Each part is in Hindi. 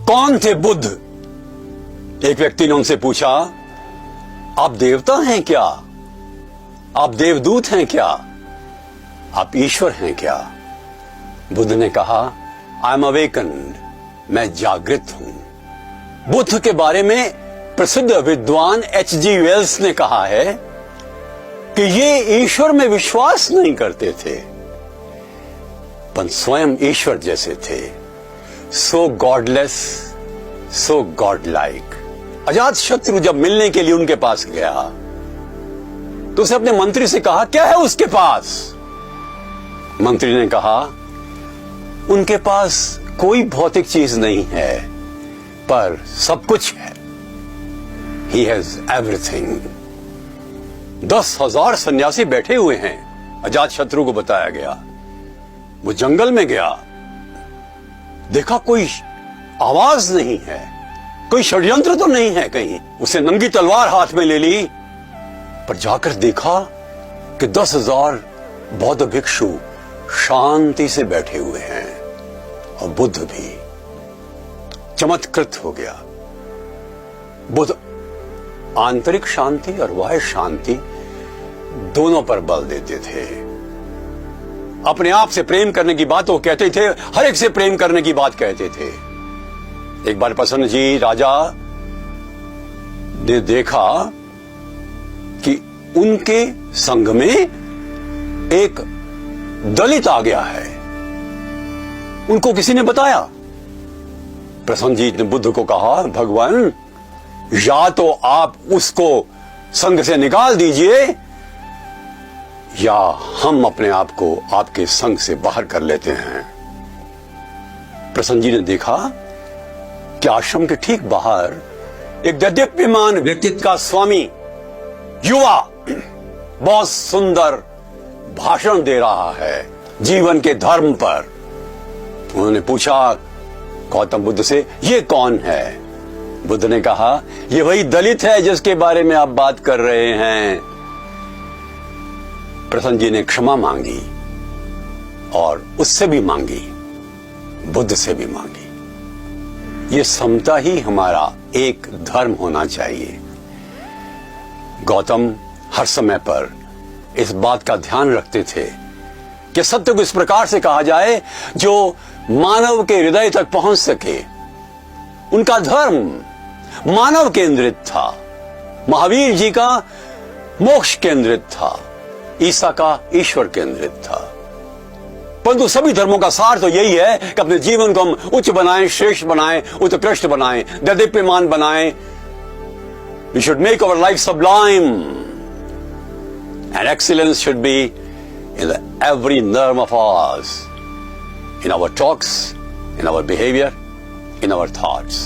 कौन थे बुद्ध? एक व्यक्ति ने उनसे पूछा, आप देवता हैं क्या? आप देवदूत हैं क्या? आप ईश्वर हैं क्या? बुद्ध ने कहा, आई एम अवेकन्ड, मैं जागृत हूं। बुद्ध के बारे में प्रसिद्ध विद्वान H.G. वेल्स ने कहा है कि ये ईश्वर में विश्वास नहीं करते थे, पर स्वयं ईश्वर जैसे थे। सो गॉडलेस, सो गॉड लाइक। अजात शत्रु जब मिलने के लिए उनके पास गया तो उसे अपने मंत्री से कहा, क्या है उसके पास? मंत्री ने कहा, उनके पास कोई भौतिक चीज नहीं है, पर सब कुछ है। He has everything। 10,000 सन्यासी बैठे हुए हैं, अजात शत्रु को बताया गया। वो जंगल में गया, देखा कोई आवाज नहीं है, कोई षड्यंत्र तो नहीं है कहीं। उसे नंगी तलवार हाथ में ले ली, पर जाकर देखा कि 10,000 बौद्ध भिक्षु शांति से बैठे हुए हैं और बुद्ध भी। चमत्कृत हो गया। बुद्ध आंतरिक शांति और बाह्य शांति दोनों पर बल देते थे। अपने आप से प्रेम करने की बात वो कहते थे, हर एक से प्रेम करने की बात कहते थे। एक बार प्रसन्न जी राजा ने देखा कि उनके संघ में एक दलित आ गया है। उनको किसी ने बताया। प्रसन्न जी ने बुद्ध को कहा, भगवान, या तो आप उसको संघ से निकाल दीजिए या हम अपने आप को आपके संघ से बाहर कर लेते हैं। प्रसन्न जी ने देखा कि आश्रम के ठीक बाहर एक देदीप्यमान व्यक्तित्व का स्वामी युवा बहुत सुंदर भाषण दे रहा है जीवन के धर्म पर। उन्होंने पूछा गौतम बुद्ध से, ये कौन है? बुद्ध ने कहा, ये वही दलित है जिसके बारे में आप बात कर रहे हैं। प्रसन्न जी ने क्षमा मांगी और उससे भी मांगी, बुद्ध से भी मांगी। ये समता ही हमारा एक धर्म होना चाहिए। गौतम हर समय पर इस बात का ध्यान रखते थे कि सत्य को इस प्रकार से कहा जाए जो मानव के हृदय तक पहुंच सके। उनका धर्म मानव केंद्रित था, महावीर जी का मोक्ष केंद्रित था, ईसा का ईश्वर केंद्रित था। परंतु सभी धर्मों का सार तो यही है कि अपने जीवन को हम उच्च बनाएं, श्रेष्ठ बनाएं, उत्कृष्ट बनाएं, देदीप्यमान बनाएं। We should make our life sublime and excellence should be in every nerve of ours, in our talks, in our behavior, in our thoughts।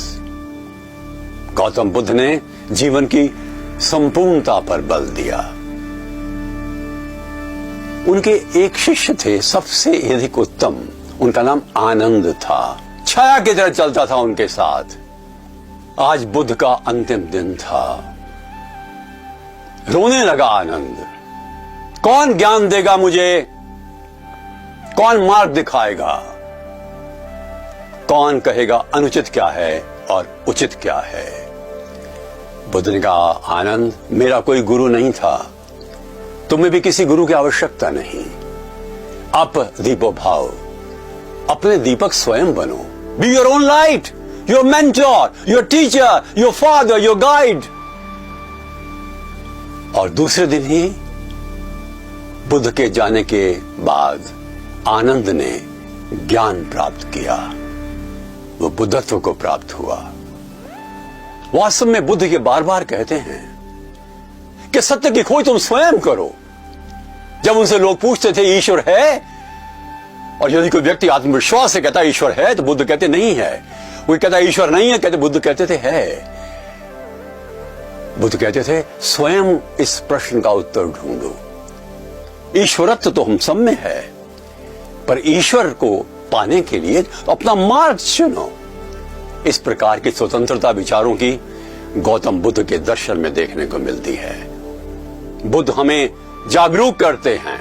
Gautam Buddha ने जीवन की संपूर्णता पर बल दिया। उनके एक शिष्य थे सबसे अधिक उत्तम, उनका नाम आनंद था। छाया की तरह चलता था उनके साथ। आज बुद्ध का अंतिम दिन था। रोने लगा आनंद। कौन ज्ञान देगा मुझे? कौन मार्ग दिखाएगा? कौन कहेगा अनुचित क्या है और उचित क्या है? बुद्ध ने कहा, आनंद, मेरा कोई गुरु नहीं था, तुम्हें भी किसी गुरु की आवश्यकता नहीं। अप दीपो भाव, अपने दीपक स्वयं बनो। Be your own light, your mentor, your teacher, your father, your guide. और दूसरे दिन ही बुद्ध के जाने के बाद आनंद ने ज्ञान प्राप्त किया, वो बुद्धत्व को प्राप्त हुआ। वास्तव में बुद्ध के बार बार कहते हैं कि सत्य की खोज तुम स्वयं करो। जब उनसे लोग पूछते थे ईश्वर है, और यदि कोई व्यक्ति आत्मविश्वास से कहता है ईश्वर है, तो बुद्ध कहते नहीं है। कोई कहता है ईश्वर नहीं है, कहते बुद्ध कहते थे है। बुद्ध कहते थे स्वयं इस प्रश्न का उत्तर ढूंढो। ईश्वरत्व तो हम सब में है, पर ईश्वर को पाने के लिए तो अपना मार्ग चुनो। इस प्रकार की स्वतंत्रता विचारों की गौतम बुद्ध के दर्शन में देखने को मिलती है। बुद्ध हमें जागरूक करते हैं,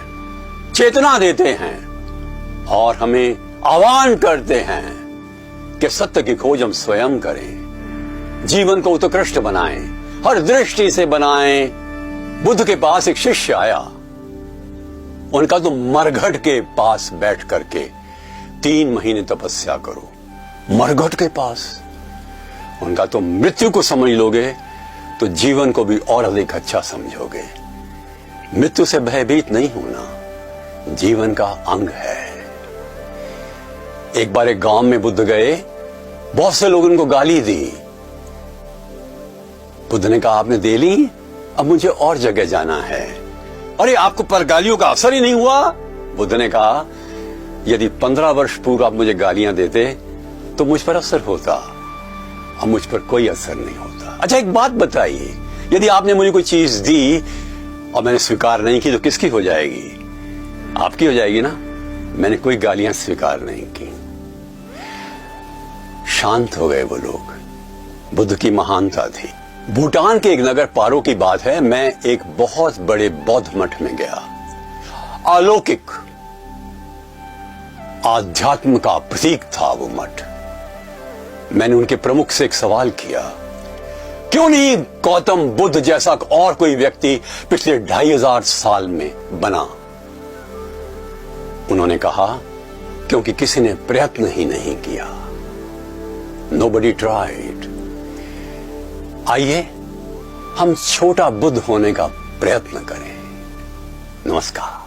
चेतना देते हैं और हमें आह्वान करते हैं कि सत्य की खोज हम स्वयं करें, जीवन को उत्कृष्ट बनाएं, हर दृष्टि से बनाएं। बुद्ध के पास एक शिष्य आया, उनका तो मरघट के पास बैठ करके 3 महीने तपस्या करो। मरघट के पास, उनका तो मृत्यु को समझ लोगे तो जीवन को भी और अधिक अच्छा समझोगे। मृत्यु से भयभीत नहीं होना जीवन का अंग है। एक बार एक गांव में बुद्ध गए, बहुत से लोग उनको गाली दी। बुद्ध ने कहा, आपने दे ली, अब मुझे और जगह जाना है। अरे आपको पर गालियों का असर ही नहीं हुआ? बुद्ध ने कहा, यदि 15 वर्ष पूर्व आप मुझे गालियां देते तो मुझ पर असर होता, अब मुझ पर कोई असर नहीं होता। अच्छा एक बात बताइए, यदि आपने मुझे कोई चीज दी और मैंने स्वीकार नहीं की तो किसकी हो जाएगी? आपकी हो जाएगी ना। मैंने कोई गालियां स्वीकार नहीं की। शांत हो गए वो लोग। बुद्ध की महानता थी। भूटान के एक नगर पारो की बात है, मैं एक बहुत बड़े बौद्ध मठ में गया। अलौकिक आध्यात्म का प्रतीक था वो मठ। मैंने उनके प्रमुख से एक सवाल किया, क्यों नहीं गौतम बुद्ध जैसा और कोई व्यक्ति पिछले 2500 साल में बना? उन्होंने कहा, क्योंकि किसी ने प्रयत्न ही नहीं किया। Nobody tried। आइए हम छोटा बुद्ध होने का प्रयत्न करें। नमस्कार।